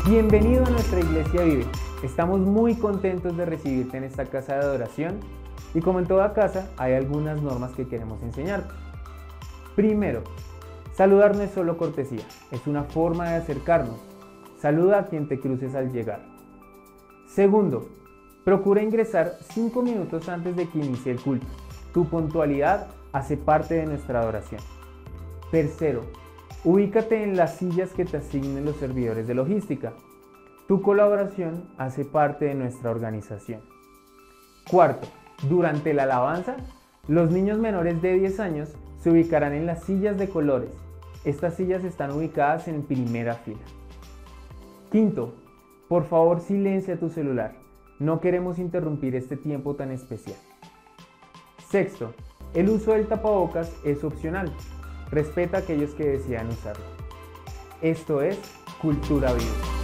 Bienvenido a nuestra Iglesia Vive. Estamos muy contentos de recibirte en esta casa de adoración y como en toda casa hay algunas normas que queremos enseñarte. Primero, saludar no es solo cortesía, es una forma de acercarnos. Saluda a quien te cruces al llegar. Segundo, procura ingresar 5 minutos antes de que inicie el culto. Tu puntualidad hace parte de nuestra adoración. Tercero, ubícate en las sillas que te asignen los servidores de logística. Tu colaboración hace parte de nuestra organización. Cuarto, durante la alabanza, los niños menores de 10 años se ubicarán en las sillas de colores. Estas sillas están ubicadas en primera fila. Quinto, por favor silencia tu celular. No queremos interrumpir este tiempo tan especial. Sexto, el uso del tapabocas es opcional. Respeta a aquellos que desean usarlo. Esto es Cultura Viva.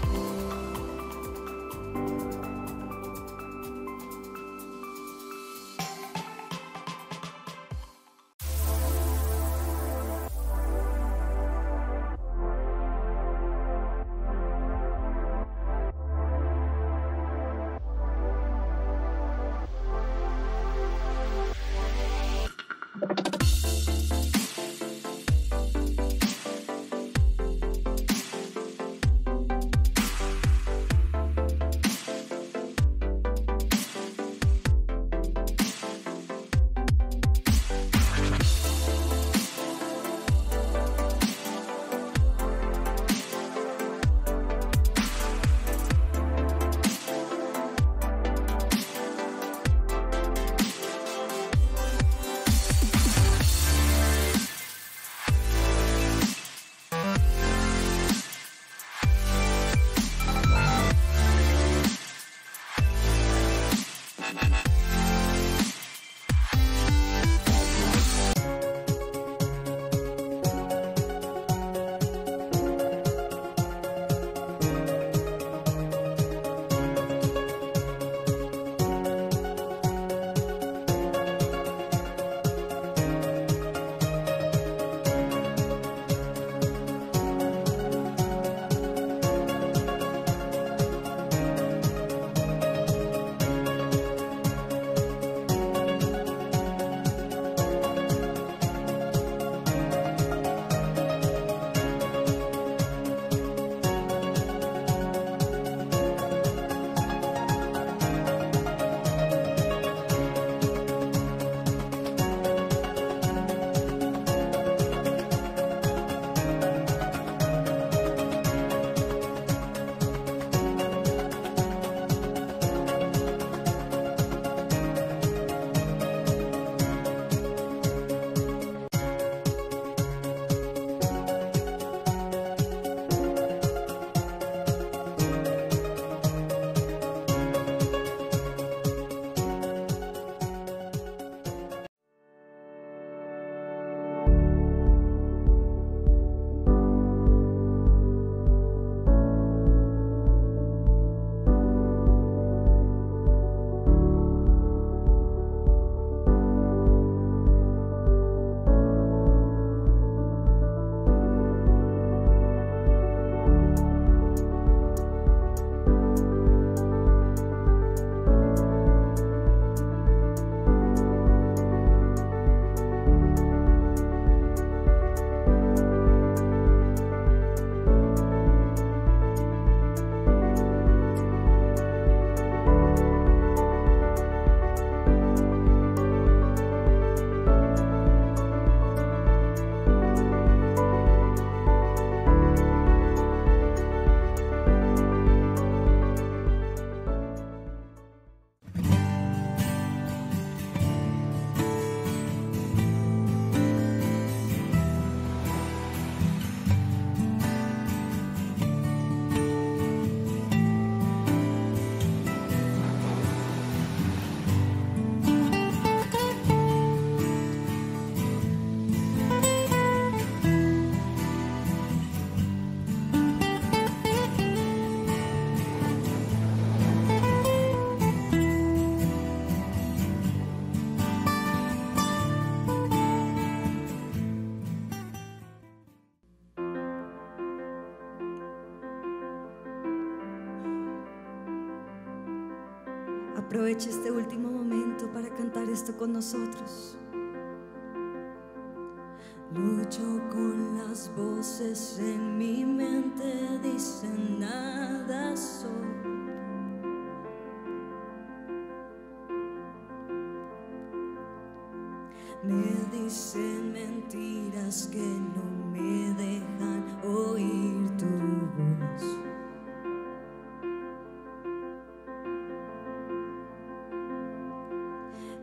Aproveche este último momento para cantar esto con nosotros. Lucho con las voces en mi mente, dicen nada soy. Me dicen mentiras que no me dejan oír tu voz.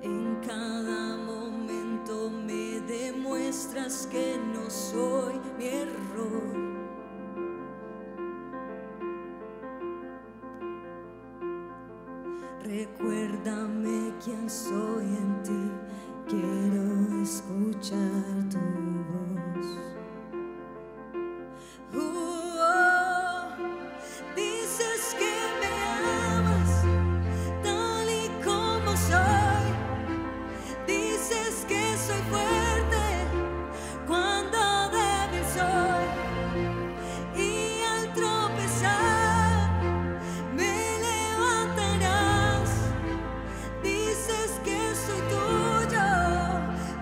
En cada momento me demuestras que no soy mi error. Recuérdame quién soy en ti, quiero escuchar tu voz. Dices que me amas tal y como soy. Dices que soy fuerte cuando débil soy, y al tropezar me levantarás. Dices que soy tuyo,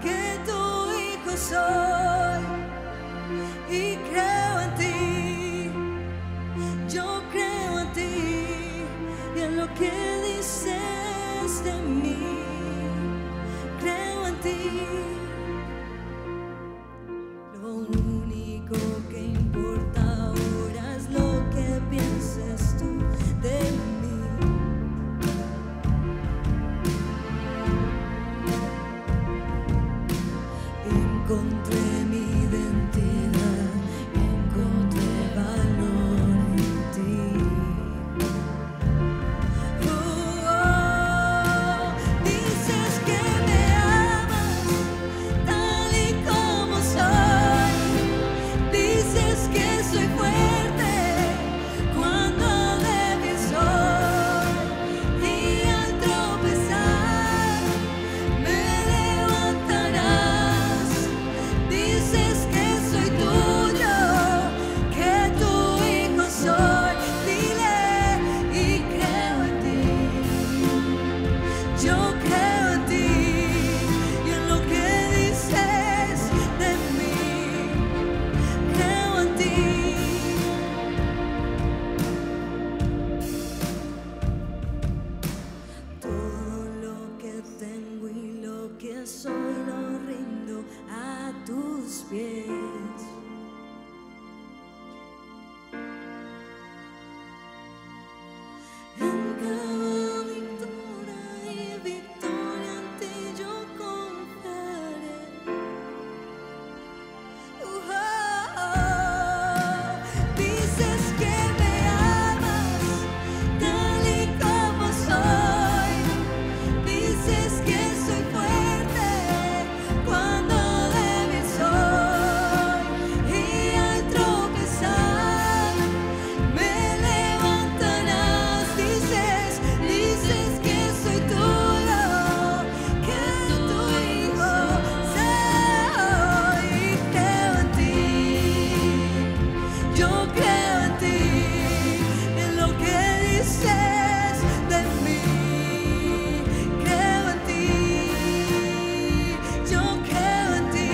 que tu hijo soy, y creo en ti. Yo creo en ti y en lo que dices de mí. Creo en ti. Lo único que importa ahora es lo que pienses tú de mí. Encontré mi identidad, encontré valor en ti. Dices que me amas tal y como soy. Dices que soy fuerte cuando débil soy, y al tropezar me levantarás. Dices que soy tuyo, que tu hijo soy. Dile, y creo en ti. Yo creo en ti y en lo que dices de mí. Creo en ti. Todo lo que tengo y lo que soy lo rindo a tus pies. En cada victoria y victoria en ti yo confiaré. Dices que me amas tal y como soy. Dices que soy fuerte cuando débil soy, y al tropezar me levantarás. Dices que soy tuyo, que tu hijo soy, y creo en ti. Yo creo en ti, en lo que dices de mí. Creo en ti. Yo creo en ti.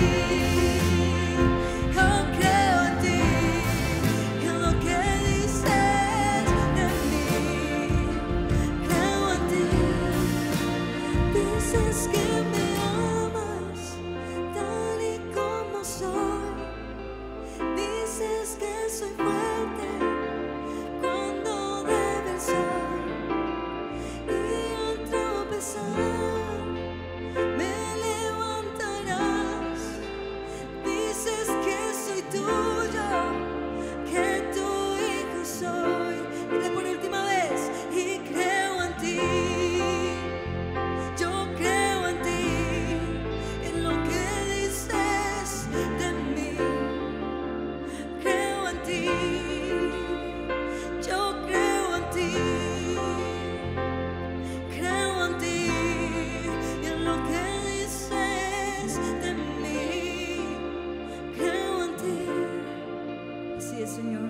Yo creo en ti, en lo que dices de mí. Creo en ti. Dices que me amas tal y como soy. Dices que soy fuerte cuando débil soy, y al tropezar me levantarás. Dices que soy tuyo, que tu hijo soy. Dile por última vez, y creo en ti. Yo creo en ti, en lo que dices de mí. Creo en ti. Yo creo en ti. Creo en ti y en lo que dices de mí. Creo en ti. Así es, Señor.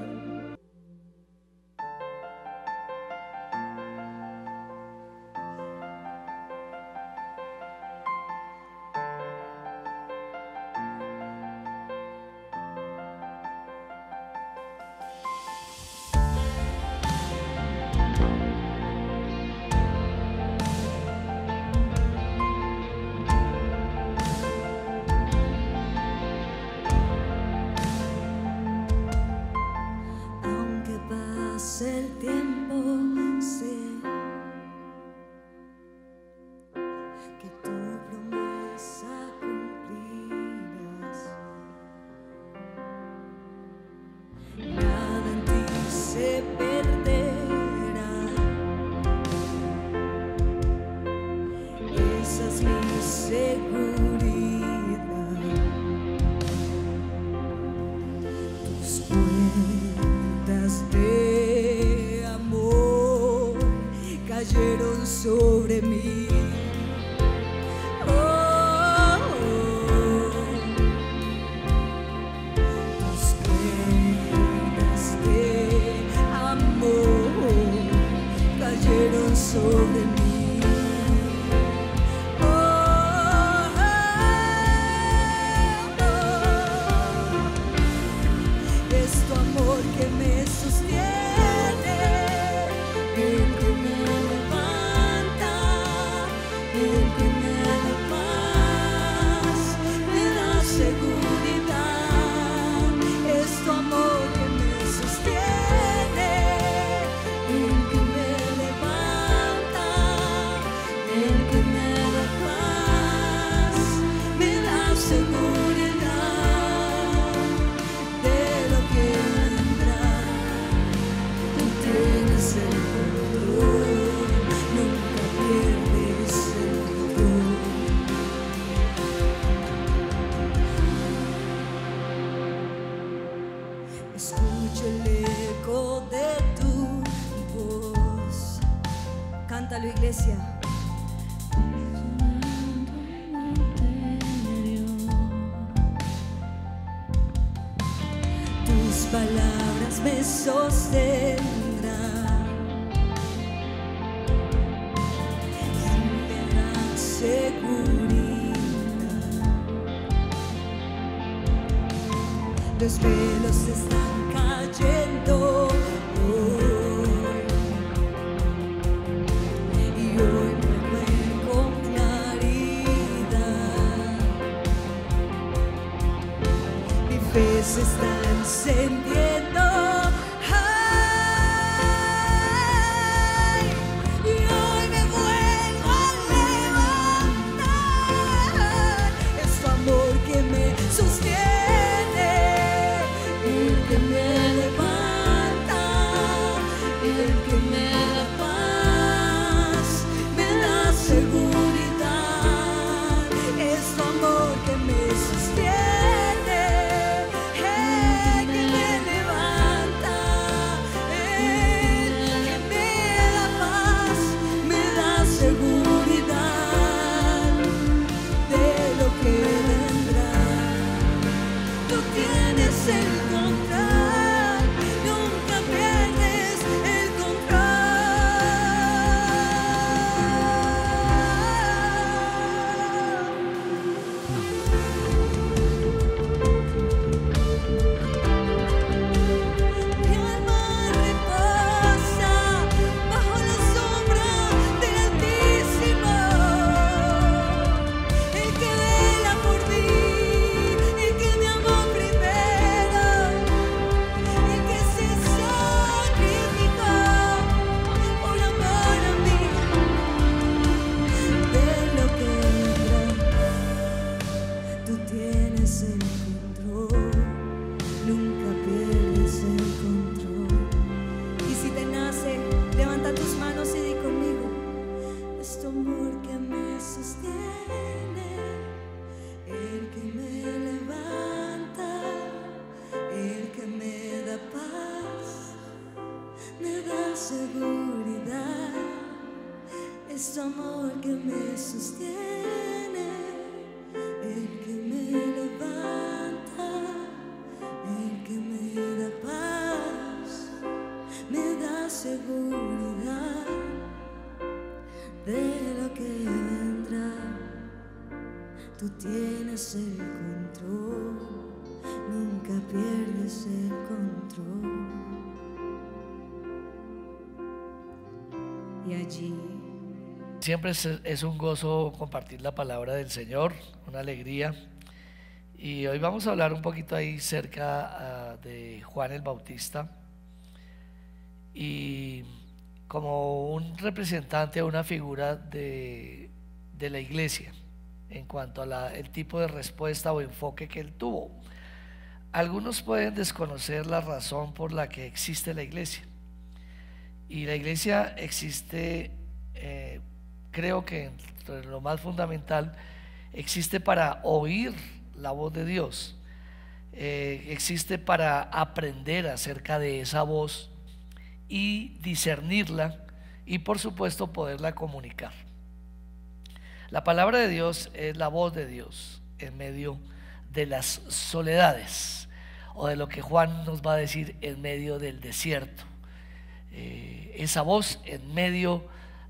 pase el tiempo, sé que tu promesa cumplirás. Nada en ti se perderá. Esa es mi seguridad. Tus cuentas de amor cayeron sobre mí. Oh, tus cuentas de amor cayeron sobre mí. Es tu amor que me sostiene, el que me levanta, el que me da paz, me da seguridad. Es tu amor que me sostiene, el que me levanta, el que me da paz, me da seguridad de lo que vendrá. Tú tienes el control, nunca pierdes el control. Escucho el eco de tu voz. Cántalo, iglesia. Tus palabras me sostendrán y me dan seguridad. Los velos están cayendo hoy, y hoy me ven con claridad. Mi fe se está encendiendo. Ay, y hoy me vuelvo a levantar. Es tu amor que me sostiene, el que me levanta, el que me da paz, me da seguridad. Es tu amor que me sostiene, el que me levanta, el que me da paz, me da seguridad de lo que vendrá. Tú tienes el control, nunca pierdes el Mi alma reposa bajo la sombra del Altísimo, el que vela por mí, el que me amó primero, el que se sacrificó por amor a mí. De lo que vendrá, tú tienes el control, nunca pierdes el control. Y si te nace, levanta tus manos y di conmigo: es tu amor que me sostiene, el que me levanta, el que me da paz, me da seguridad. Es tu amor que me sostiene, el que me levanta, el que me da paz, me da seguridad de lo que vendrá. Tú tienes el control, nunca pierdes el control. Y allí Siempre es un gozo compartir la palabra del Señor, una alegría. Y hoy vamos a hablar un poquito ahí cerca de Juan el Bautista. y como un representante o una figura de la iglesia en cuanto a el tipo de respuesta o enfoque que él tuvo. Algunos pueden desconocer la razón por la que existe la iglesia, y la iglesia existe, creo que entre lo más fundamental, existe para oír la voz de Dios, existe para aprender acerca de esa voz y discernirla, y por supuesto poderla comunicar. La palabra de Dios es la voz de Dios en medio de las soledades, o de lo que Juan nos va a decir, en medio del desierto. Esa voz en medio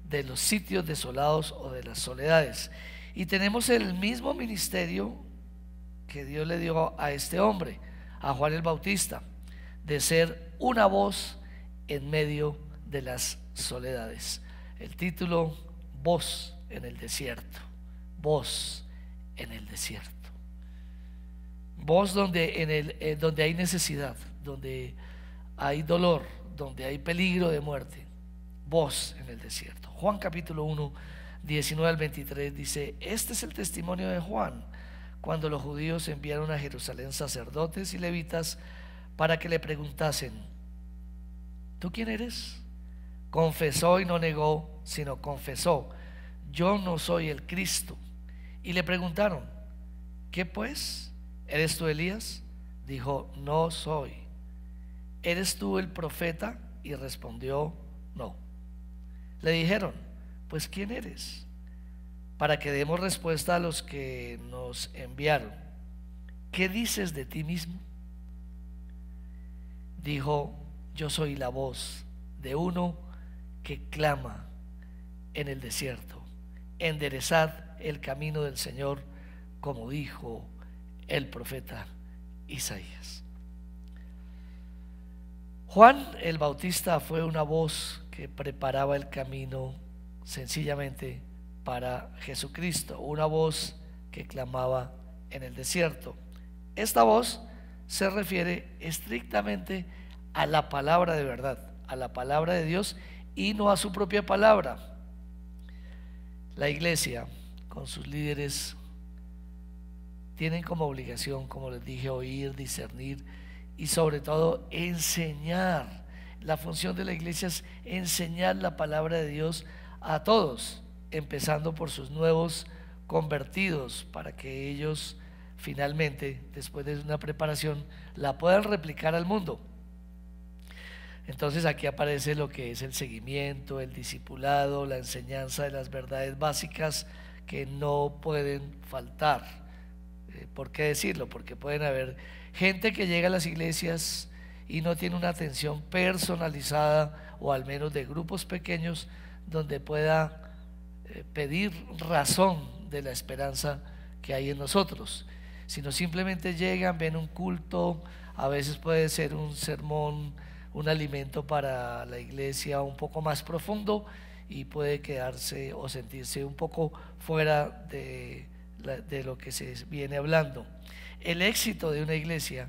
de los sitios desolados o de las soledades. Y tenemos el mismo ministerio que Dios le dio a este hombre, a Juan el Bautista, de ser una voz en medio de las soledades. El título: Voz en el desierto. Voz en el desierto. Voz donde donde hay necesidad, donde hay dolor, donde hay peligro de muerte. Voz en el desierto. Juan capítulo 1, 19 al 23 dice: este es el testimonio de Juan cuando los judíos enviaron a Jerusalén sacerdotes y levitas para que le preguntasen: ¿tú quién eres? Confesó y no negó, sino confesó: yo no soy el Cristo. Y le preguntaron: ¿qué pues? ¿Eres tú Elías? Dijo: no soy. ¿Eres tú el profeta? Y respondió: no. Le dijeron: pues ¿quién eres? Para que demos respuesta a los que nos enviaron. ¿Qué dices de ti mismo? Dijo: yo soy la voz de uno que clama en el desierto: enderezad el camino del Señor, como dijo el profeta Isaías. Juan el Bautista fue una voz que preparaba el camino sencillamente para Jesucristo, una voz que clamaba en el desierto. Esta voz se refiere estrictamente a la palabra de verdad, a la palabra de Dios, y no a su propia palabra. La iglesia, con sus líderes, tienen como obligación, como les dije, oír, discernir y sobre todo enseñar. La función de la iglesia es enseñar la palabra de Dios a todos, empezando por sus nuevos convertidos, para que ellos finalmente, después de una preparación, la puedan replicar al mundo. Entonces aquí aparece lo que es el seguimiento, el discipulado, la enseñanza de las verdades básicas que no pueden faltar. ¿Por qué decirlo? Porque pueden haber gente que llega a las iglesias y no tiene una atención personalizada, o al menos de grupos pequeños, donde pueda pedir razón de la esperanza que hay en nosotros, sino simplemente llegan, ven un culto, a veces puede ser un sermón, un alimento para la iglesia un poco más profundo, y puede quedarse o sentirse un poco fuera de lo que se viene hablando. El éxito de una iglesia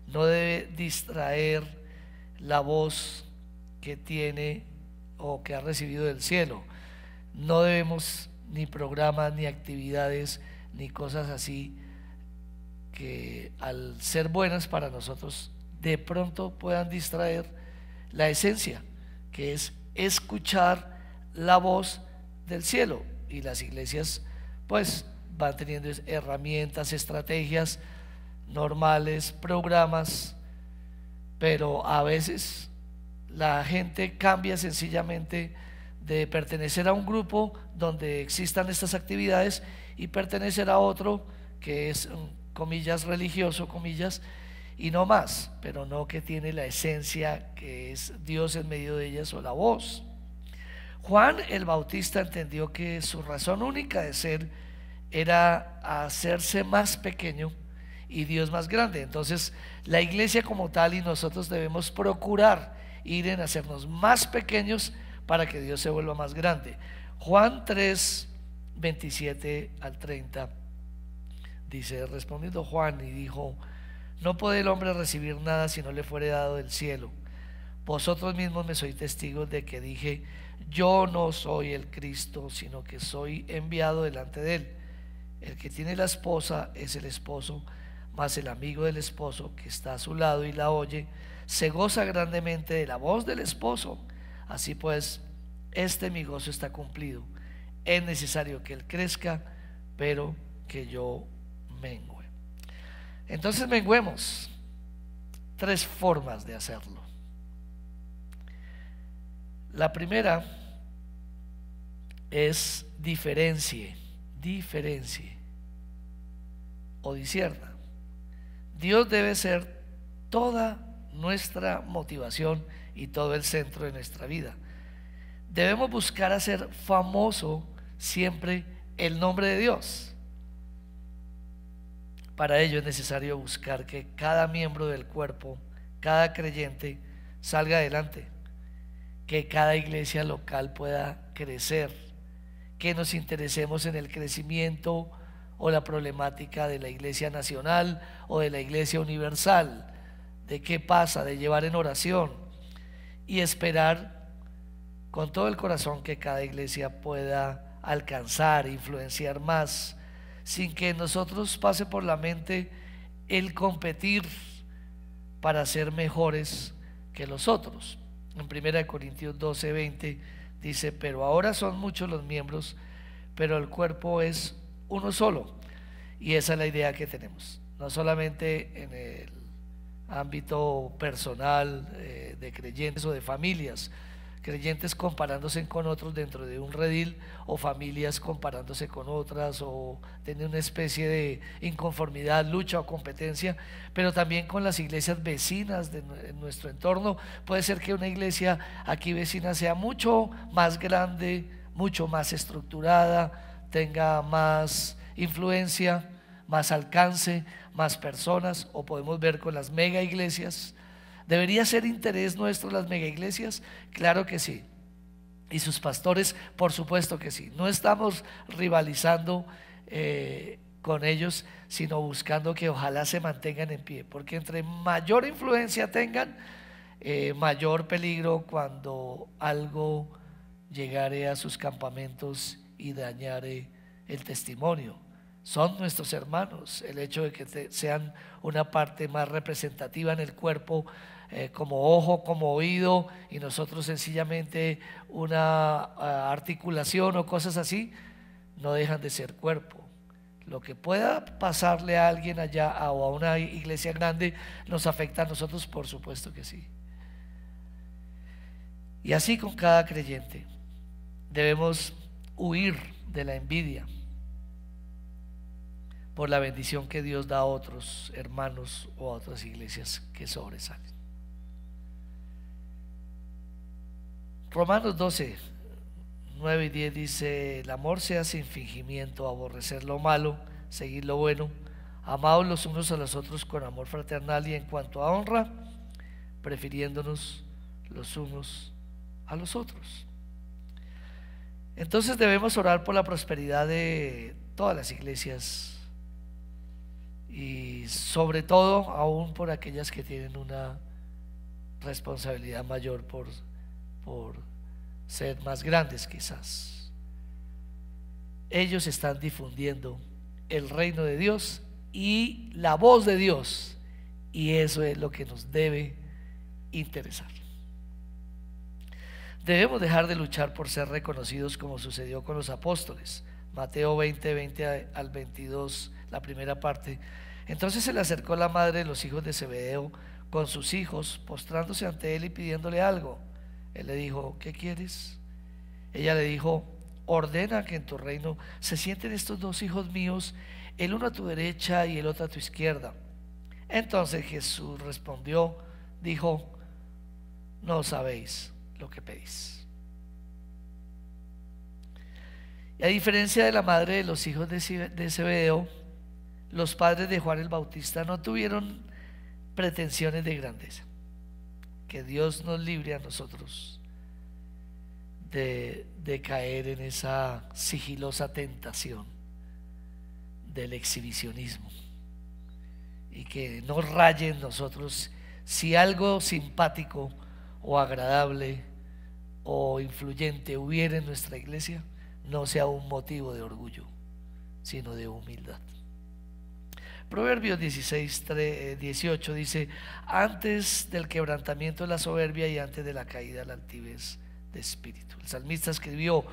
no debe distraer la voz que tiene o que ha recibido del cielo. No debemos ni programas, ni actividades, ni cosas así que, al ser buenas para nosotros, de pronto puedan distraer la esencia, que es escuchar la voz del cielo. Y las iglesias pues van teniendo herramientas, estrategias normales, programas, pero a veces la gente cambia sencillamente de pertenecer a un grupo donde existan estas actividades y pertenecer a otro que es, comillas, religioso, comillas, y no más, pero no que tiene la esencia que es Dios en medio de ellas, o la voz. Juan el Bautista entendió que su razón única de ser era hacerse más pequeño y Dios más grande. Entonces la iglesia como tal y nosotros debemos procurar ir en hacernos más pequeños para que Dios se vuelva más grande. Juan 3, 27 al 30 dice: respondiendo Juan y dijo: no puede el hombre recibir nada si no le fuere dado del cielo, Vosotros mismos me sois testigos de que dije, yo no soy el Cristo, sino que soy enviado delante de él. El que tiene la esposa es el esposo, mas el amigo del esposo que está a su lado y la oye, se goza grandemente de la voz del esposo. Así pues, mi gozo está cumplido. Es necesario que él crezca, pero que yo mengüe. Entonces menguemos. 3 formas de hacerlo. La primera es diferencie o discierna. Dios debe ser toda nuestra motivación y todo el centro de nuestra vida. Debemos buscar hacer famoso siempre el nombre de Dios. Para ello es necesario buscar que cada miembro del cuerpo, cada creyente, salga adelante, que cada iglesia local pueda crecer, que nos interesemos en el crecimiento o la problemática de la iglesia nacional o de la iglesia universal, de qué pasa, de llevar en oración y esperar con todo el corazón que cada iglesia pueda alcanzar, influenciar más, sin que nosotros pase por la mente el competir para ser mejores que los otros. En 1 Corintios 12:20 dice, pero ahora son muchos los miembros, pero el cuerpo es uno solo. Y esa es la idea que tenemos, no solamente en el ámbito personal de creyentes o de familias, creyentes comparándose con otros dentro de un redil, o familias comparándose con otras, o tener una especie de inconformidad, lucha o competencia, pero también con las iglesias vecinas de nuestro entorno. Puede ser que una iglesia aquí vecina sea mucho más grande, mucho más estructurada, tenga más influencia, más alcance, más personas, o podemos ver con las mega iglesias. ¿Debería ser interés nuestro las mega iglesias? Claro que sí. Y sus pastores, por supuesto que sí. No estamos rivalizando con ellos, sino buscando que ojalá se mantengan en pie, porque entre mayor influencia tengan, mayor peligro cuando algo llegare a sus campamentos y dañare el testimonio. Son nuestros hermanos. El hecho de que sean una parte más representativa en el cuerpo, como ojo, como oído, y nosotros sencillamente una articulación o cosas así, no dejan de ser cuerpo. Lo que pueda pasarle a alguien allá o a una iglesia grande nos afecta a nosotros, por supuesto que sí. Y así con cada creyente. Debemos huir de la envidia por la bendición que Dios da a otros hermanos o a otras iglesias que sobresalen. Romanos 12, 9 y 10 dice: el amor sea sin fingimiento, aborrecer lo malo, seguir lo bueno, amados los unos a los otros con amor fraternal, y en cuanto a honra, prefiriéndonos los unos a los otros. Entonces debemos orar por la prosperidad de todas las iglesias, y sobre todo aún por aquellas que tienen una responsabilidad mayor por ser más grandes quizás. Ellos están difundiendo el reino de Dios y la voz de Dios, y eso es lo que nos debe interesar. Debemos dejar de luchar por ser reconocidos como sucedió con los apóstoles. Mateo 20, 20 al 22, la primera parte. Entonces se le acercó la madre de los hijos de Zebedeo con sus hijos, postrándose ante él y pidiéndole algo. Él le dijo: ¿qué quieres? Ella le dijo: ordena que en tu reino se sienten estos 2 hijos míos, el uno a tu derecha y el otro a tu izquierda. Entonces Jesús respondió, dijo: no sabéis lo que pedís. Y a diferencia de la madre de los hijos de Zebedeo, los padres de Juan el Bautista no tuvieron pretensiones de grandeza. Que Dios nos libre a nosotros de caer en esa sigilosa tentación del exhibicionismo, y que no raye en nosotros si algo simpático o agradable o influyente hubiera en nuestra iglesia, no sea un motivo de orgullo, sino de humildad. Proverbios 18 dice: antes del quebrantamiento la soberbia, y antes de la caída la altivez de espíritu. El salmista escribió: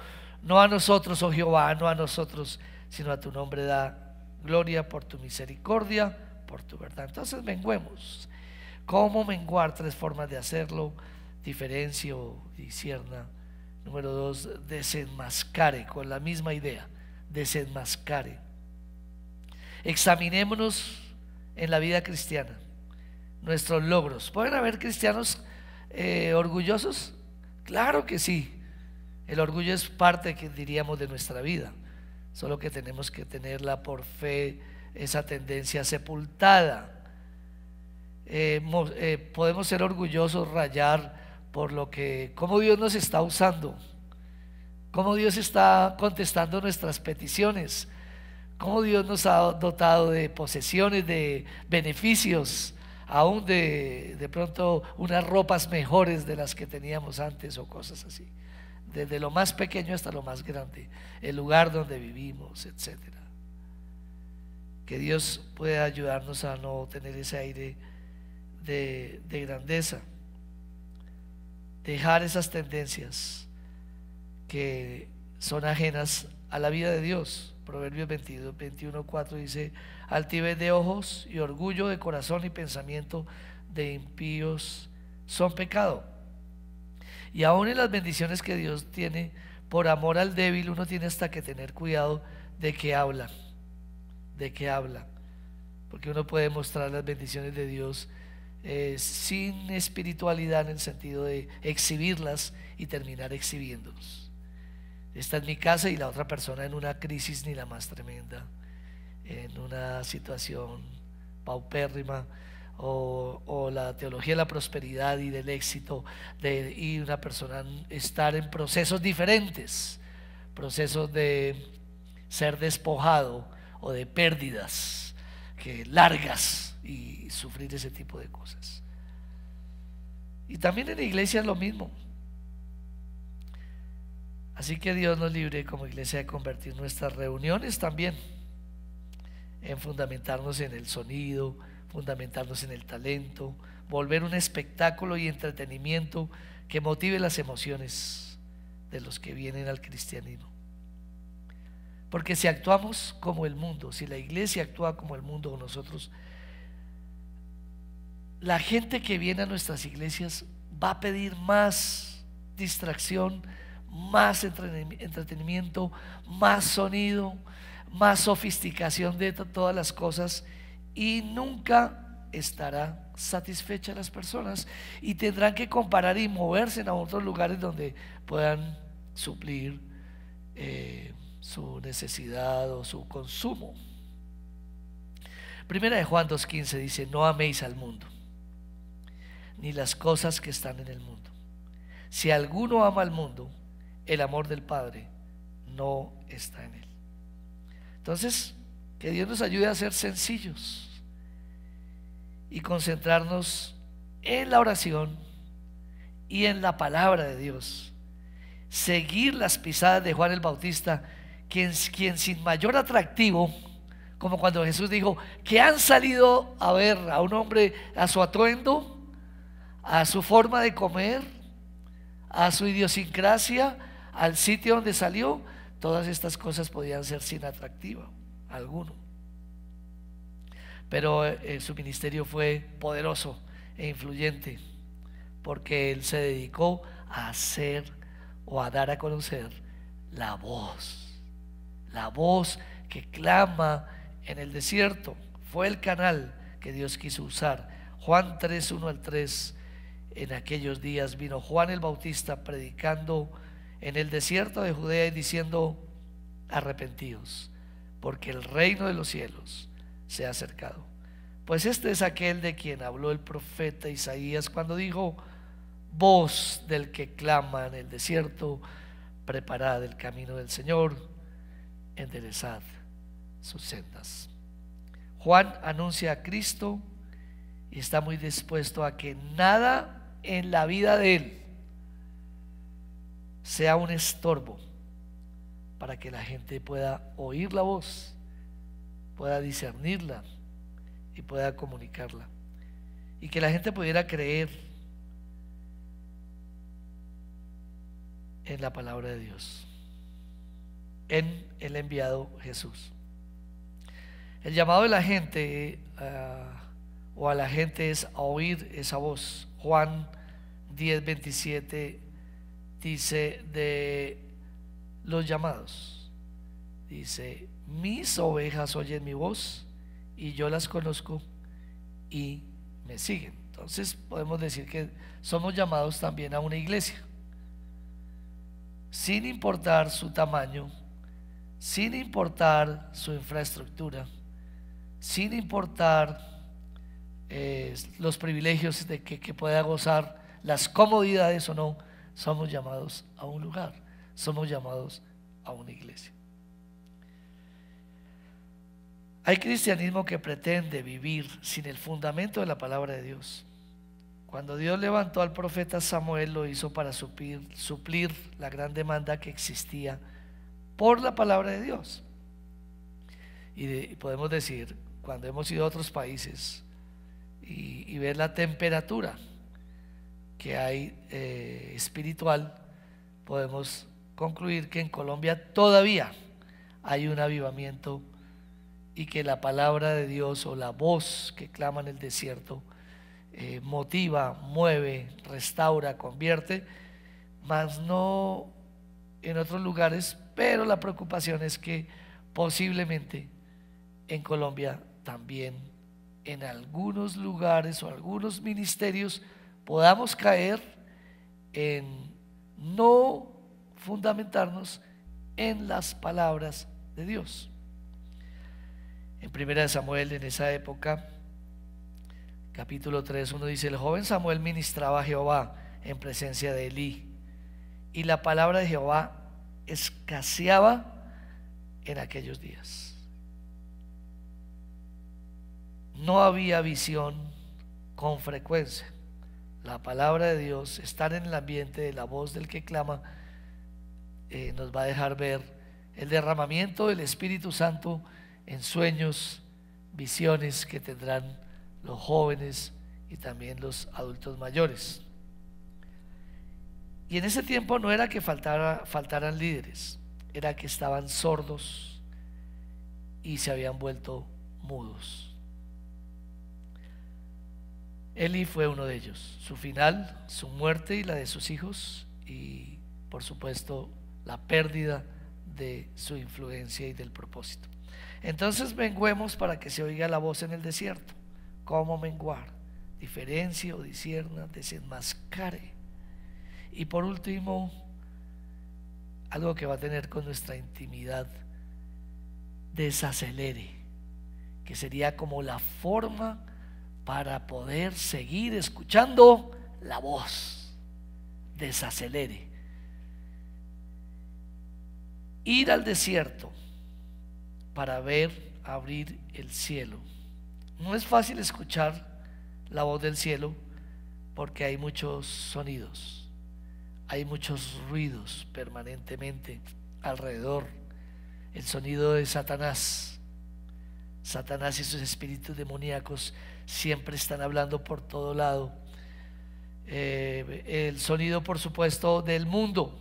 no a nosotros, oh Jehová, no a nosotros, sino a tu nombre da gloria por tu misericordia, por tu verdad. Entonces menguemos. ¿Cómo menguar? 3 formas de hacerlo: diferencio, discierna. Número 2, desenmascare, con la misma idea, desenmascare. Examinémonos en la vida cristiana, nuestros logros. ¿Pueden haber cristianos orgullosos? Claro que sí. El orgullo es parte, que diríamos, de nuestra vida, solo que tenemos que tenerla por fe, esa tendencia sepultada. Podemos ser orgullosos, rayar por lo que, cómo Dios nos está usando, cómo Dios está contestando nuestras peticiones, cómo Dios nos ha dotado de posesiones, de beneficios, aún de pronto unas ropas mejores de las que teníamos antes, o cosas así, desde lo más pequeño hasta lo más grande, el lugar donde vivimos, etcétera. Que Dios pueda ayudarnos a no tener ese aire de grandeza, dejar esas tendencias que son ajenas a la vida de Dios. Proverbios 21:4 dice: altivez de ojos y orgullo de corazón y pensamiento de impíos son pecado. Y aún en las bendiciones que Dios tiene, por amor al débil, uno tiene hasta que tener cuidado de qué habla, porque uno puede mostrar las bendiciones de Dios sin espiritualidad, en el sentido de exhibirlas y terminar exhibiéndolos. Esta es mi casa, y la otra persona en una crisis ni la más tremenda, en una situación paupérrima, o la teología de la prosperidad y del éxito, y una persona estar en procesos diferentes, procesos de ser despojado o de pérdidas largas, y sufrir ese tipo de cosas. Y también en la iglesia es lo mismo. Así que Dios nos libre como iglesia de convertir nuestras reuniones también en fundamentarnos en el sonido, fundamentarnos en el talento, volver un espectáculo y entretenimiento que motive las emociones de los que vienen al cristianismo. Porque si actuamos como el mundo, si la iglesia actúa como el mundo, o nosotros, la gente que viene a nuestras iglesias va a pedir más distracción, más entretenimiento, más sonido, más sofisticación de todas las cosas, y nunca estará satisfecha las personas, y tendrán que comparar y moverse a otros lugares donde puedan suplir su necesidad o su consumo. Primera de Juan 2:15 dice: no améis al mundo, ni las cosas que están en el mundo. Si alguno ama al mundo, el amor del Padre no está en él. Entonces, que Dios nos ayude a ser sencillos y concentrarnos en la oración y en la palabra de Dios. Seguir las pisadas de Juan el Bautista, quien sin mayor atractivo, como cuando Jesús dijo que han salido a ver a un hombre, a su atuendo, a su forma de comer, a su idiosincrasia, al sitio donde salió, todas estas cosas podían ser sin atractivo alguno. Pero su ministerio fue poderoso e influyente, porque él se dedicó a hacer o a dar a conocer la voz que clama en el desierto. Fue el canal que Dios quiso usar. Juan 3:1-3: en aquellos días vino Juan el Bautista predicando en el desierto de Judea y diciendo: arrepentíos, porque el reino de los cielos se ha acercado. Pues este es aquel de quien habló el profeta Isaías cuando dijo: voz del que clama en el desierto, preparad el camino del Señor, enderezad sus sendas. Juan anuncia a Cristo y está muy dispuesto a que nada en la vida de él sea un estorbo para que la gente pueda oír la voz, pueda discernirla y pueda comunicarla, y que la gente pudiera creer en la palabra de Dios, en el enviado Jesús. El llamado de la gente o a la gente es a oír esa voz. Juan 10:27 dice de los llamados, dice: mis ovejas oyen mi voz y yo las conozco y me siguen. Entonces podemos decir que somos llamados también a una iglesia, sin importar su tamaño, sin importar su infraestructura, sin importar los privilegios de que pueda gozar, las comodidades o no. Somos llamados a un lugar, somos llamados a una iglesia. Hay cristianismo que pretende vivir sin el fundamento de la palabra de Dios. Cuando Dios levantó al profeta Samuel, lo hizo para suplir la gran demanda que existía por la palabra de Dios. Y podemos decir, cuando hemos ido a otros países y ver la temperatura que hay espiritual, podemos concluir que en Colombia todavía hay un avivamiento, y que la palabra de Dios o la voz que clama en el desierto motiva, mueve, restaura, convierte, mas no en otros lugares. Pero la preocupación es que posiblemente en Colombia también, en algunos lugares o algunos ministerios, podamos caer en no fundamentarnos en las palabras de Dios. En 1 Samuel, en esa época, capítulo 3, uno dice: el joven Samuel ministraba a Jehová en presencia de Elí, y la palabra de Jehová escaseaba en aquellos días. No había visión con frecuencia. La palabra de Dios, estar en el ambiente de la voz del que clama, nos va a dejar ver el derramamiento del Espíritu Santo en sueños, visiones que tendrán los jóvenes y también los adultos mayores. Y en ese tiempo no era que faltaran líderes, era que estaban sordos y se habían vuelto mudos. Eli fue uno de ellos. Su final, su muerte y la de sus hijos, y por supuesto la pérdida de su influencia y del propósito. Entonces menguemos para que se oiga la voz en el desierto. ¿Cómo menguar? Diferencie o discierna, desenmascare. Y por último, algo que va a tener con nuestra intimidad: desacelere, que sería como la forma para poder seguir escuchando la voz. Desacelere. Ir al desierto para ver abrir el cielo. No es fácil escuchar la voz del cielo porque hay muchos sonidos, hay muchos ruidos permanentemente alrededor. El sonido de Satanás y sus espíritus demoníacos siempre están hablando por todo lado. El sonido, por supuesto, del mundo,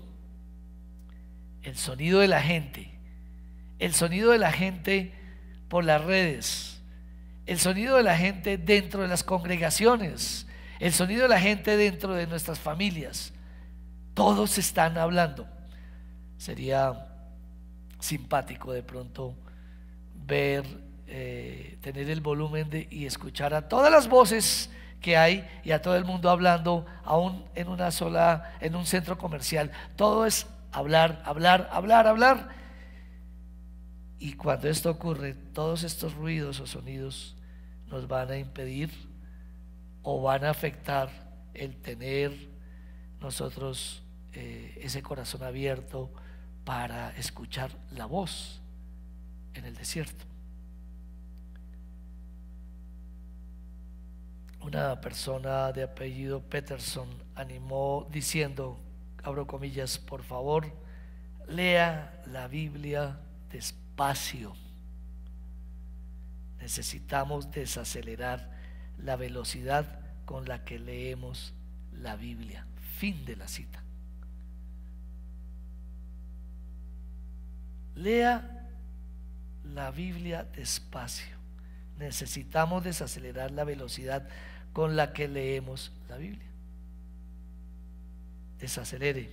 el sonido de la gente, el sonido de la gente por las redes, el sonido de la gente dentro de las congregaciones, el sonido de la gente dentro de nuestras familias. Todos están hablando. Sería simpático de pronto ver, tener el volumen y escuchar a todas las voces que hay y a todo el mundo hablando, aún en un centro comercial. Todo es hablar, hablar, hablar, hablar. Y cuando esto ocurre, todos estos ruidos o sonidos nos van a impedir o van a afectar el tener nosotros ese corazón abierto para escuchar la voz en el desierto. una persona de apellido Peterson animó diciendo, abro comillas, por favor, lea la Biblia despacio. Necesitamos desacelerar la velocidad con la que leemos la Biblia. Fin de la cita. Lea la Biblia despacio. Necesitamos desacelerar la velocidad con la que leemos la Biblia. Desacelere.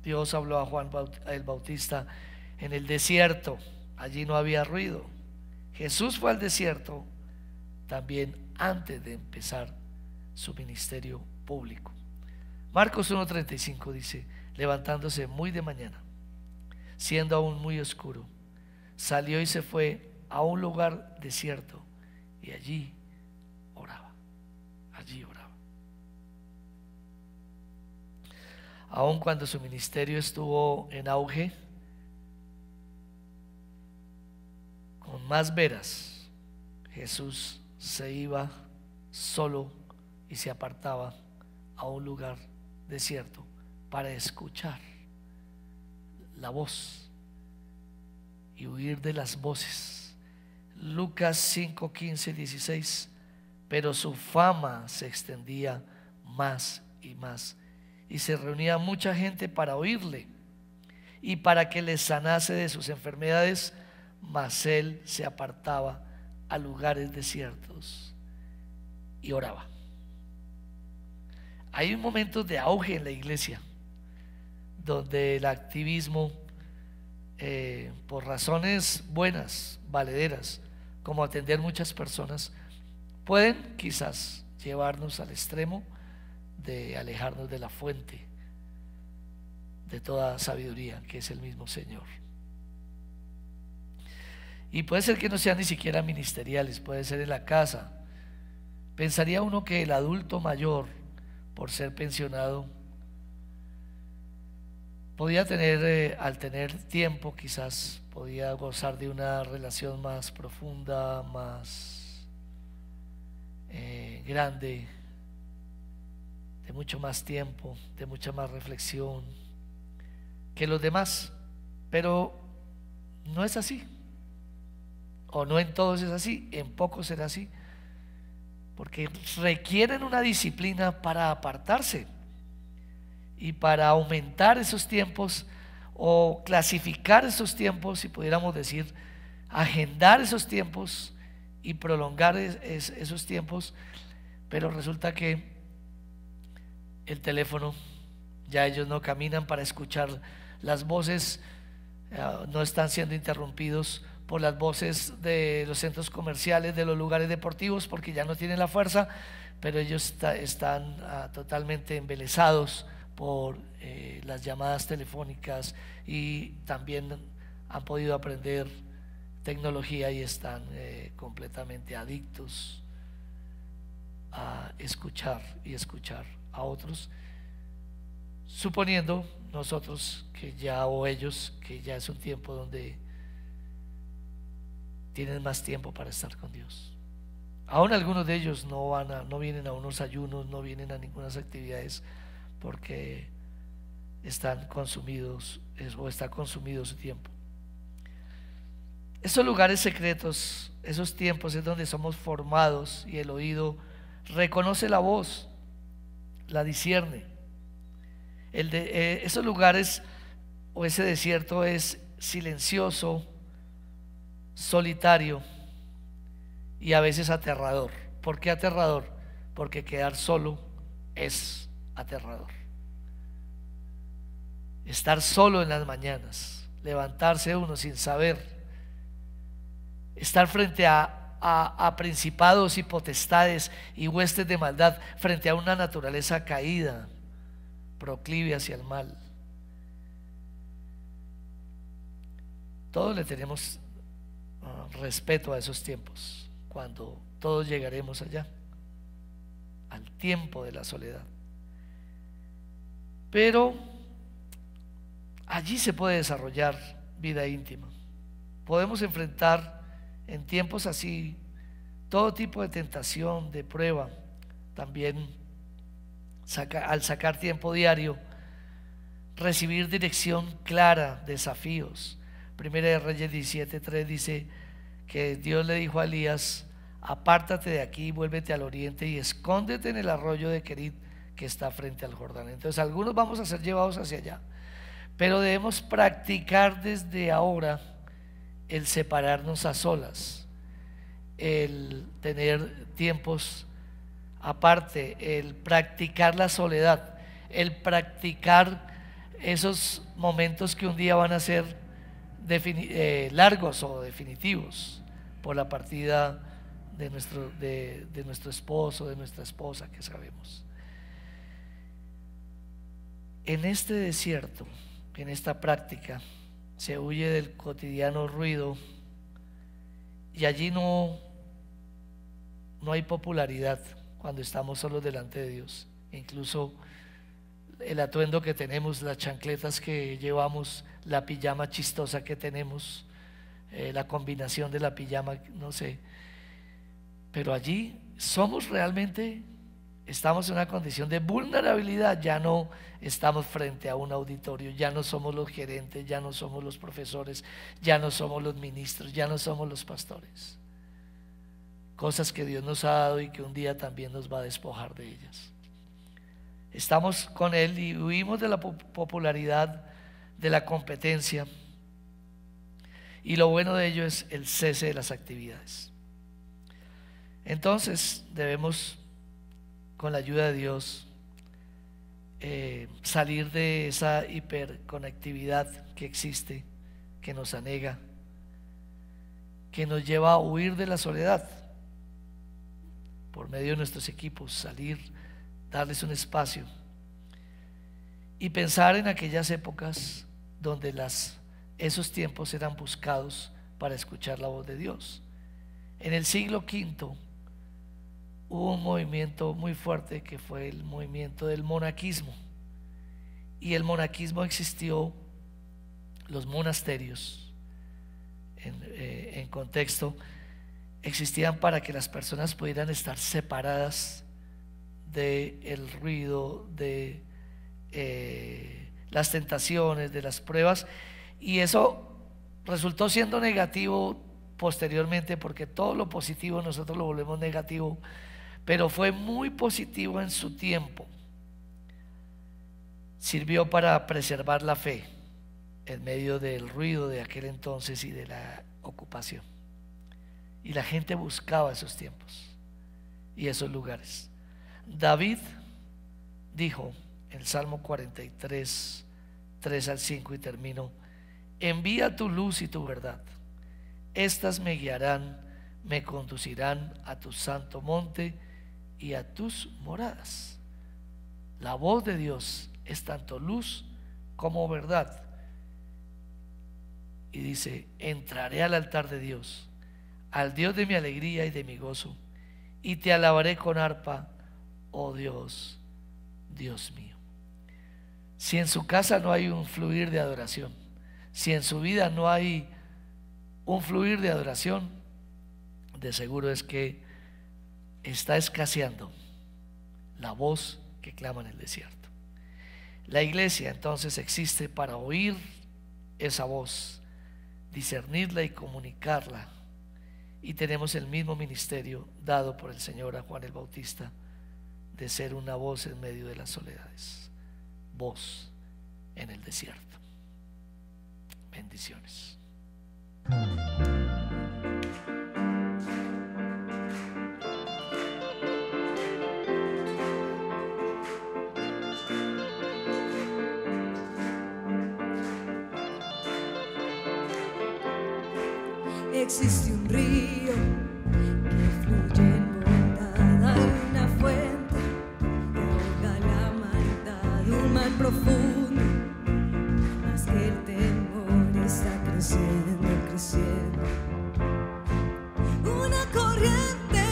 Dios habló a Juan el Bautista en el desierto. Allí no había ruido. Jesús fue al desierto también antes de empezar su ministerio público. Marcos 1:35 dice, levantándose muy de mañana, siendo aún muy oscuro, salió y se fue a un lugar desierto y allí oraba. Allí oraba. Aun cuando su ministerio estuvo en auge, con más veras, Jesús se iba solo y se apartaba a un lugar desierto para escuchar la voz y huir de las voces. Lucas 5, 15, 16. Pero su fama se extendía más y más, y se reunía mucha gente para oírle y para que les sanase de sus enfermedades, mas él se apartaba a lugares desiertos y oraba. Hay un momento de auge en la iglesia donde el activismo, por razones buenas, valederas, como atender muchas personas, pueden quizás llevarnos al extremo de alejarnos de la fuente de toda sabiduría, que es el mismo Señor. Y puede ser que no sean ni siquiera ministeriales, puede ser en la casa. Pensaría uno que el adulto mayor, por ser pensionado, podía tener, al tener tiempo, quizás podía gozar de una relación más profunda, más grande, de mucho más tiempo, de mucha más reflexión que los demás. Pero no es así, o no en todos es así, en pocos será así, porque requieren una disciplina para apartarse y para aumentar esos tiempos, o clasificar esos tiempos, si pudiéramos decir, agendar esos tiempos y prolongar esos tiempos. Pero resulta que el teléfono, ya ellos no caminan para escuchar las voces, no están siendo interrumpidos por las voces de los centros comerciales, de los lugares deportivos, porque ya no tienen la fuerza, pero ellos están totalmente embelesados por las llamadas telefónicas, y también han podido aprender tecnología y están completamente adictos a escuchar y escuchar a otros, suponiendo nosotros que ya, o ellos, que ya es un tiempo donde tienen más tiempo para estar con Dios. Aún algunos de ellos no vienen a unos ayunos, no vienen a ninguna actividades, porque están consumidos, o está consumido su tiempo. Esos lugares secretos, esos tiempos, es donde somos formados, y el oído reconoce la voz, la discierne. Esos lugares, o ese desierto, es silencioso, solitario y a veces aterrador. ¿Por qué aterrador? Porque quedar solo es aterrador. Estar solo en las mañanas, levantarse uno sin saber, estar frente a principados y potestades y huestes de maldad, frente a una naturaleza caída, proclive hacia el mal. Todos le tenemos respeto a esos tiempos, cuando todos llegaremos allá, al tiempo de la soledad. Pero allí se puede desarrollar vida íntima. Podemos enfrentar en tiempos así todo tipo de tentación, de prueba, también al sacar tiempo diario, recibir dirección clara, desafíos. Primera de Reyes 17:3 dice que Dios le dijo a Elías: apártate de aquí, vuélvete al oriente y escóndete en el arroyo de Querit que está frente al Jordán. Entonces algunos vamos a ser llevados hacia allá, pero debemos practicar desde ahora el separarnos a solas, el tener tiempos aparte, el practicar la soledad, el practicar esos momentos que un día van a ser largos o definitivos por la partida de nuestro esposo, de nuestra esposa, que sabemos. En este desierto, en esta práctica, se huye del cotidiano ruido y allí no hay popularidad cuando estamos solos delante de Dios. Incluso el atuendo que tenemos, las chancletas que llevamos, la pijama chistosa que tenemos, la combinación de la pijama, no sé, pero allí estamos en una condición de vulnerabilidad. Ya no estamos frente a un auditorio, ya no somos los gerentes, ya no somos los profesores, ya no somos los ministros, ya no somos los pastores. Cosas que Dios nos ha dado y que un día también nos va a despojar de ellas. Estamos con Él y huimos de la popularidad, de la competencia, y lo bueno de ello es el cese de las actividades. Entonces debemos, con la ayuda de Dios, salir de esa hiperconectividad que existe, que nos anega, que nos lleva a huir de la soledad. Por medio de nuestros equipos, salir, darles un espacio y pensar en aquellas épocas donde esos tiempos eran buscados para escuchar la voz de Dios. En el siglo V hubo un movimiento muy fuerte que fue el movimiento del monaquismo, y el monaquismo existió, los monasterios en contexto existían para que las personas pudieran estar separadas del ruido, de las tentaciones, de las pruebas, y eso resultó siendo negativo posteriormente, porque todo lo positivo nosotros lo volvemos negativo, pero fue muy positivo en su tiempo. Sirvió para preservar la fe en medio del ruido de aquel entonces y de la ocupación, y la gente buscaba esos tiempos y esos lugares. David dijo en el Salmo 43, 3-5, y termino: envía tu luz y tu verdad, estas me guiarán, me conducirán a tu santo monte y a tus moradas. La voz de Dios es tanto luz como verdad. Y dice: entraré al altar de Dios, al Dios de mi alegría y de mi gozo, y te alabaré con arpa, oh Dios, Dios mío. Si en su casa no hay un fluir de adoración, si en su vida no hay un fluir de adoración, de seguro es que está escaseando la voz que clama en el desierto. La iglesia entonces existe para oír esa voz, discernirla y comunicarla, y tenemos el mismo ministerio dado por el Señor a Juan el Bautista, de ser una voz en medio de las soledades, voz en el desierto. Bendiciones. Existe un río que fluye en bondad, hay una fuente que ahoga la maldad, un mal profundo, más que el temor está creciendo, creciendo. Una corriente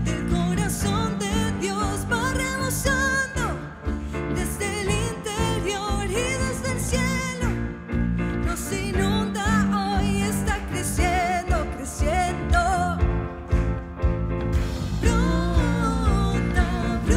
del corazón de Dios va rebosando desde el interior y desde el cielo, nos inunda hoy, está creciendo. Brota, brota.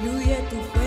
fluye tu fe.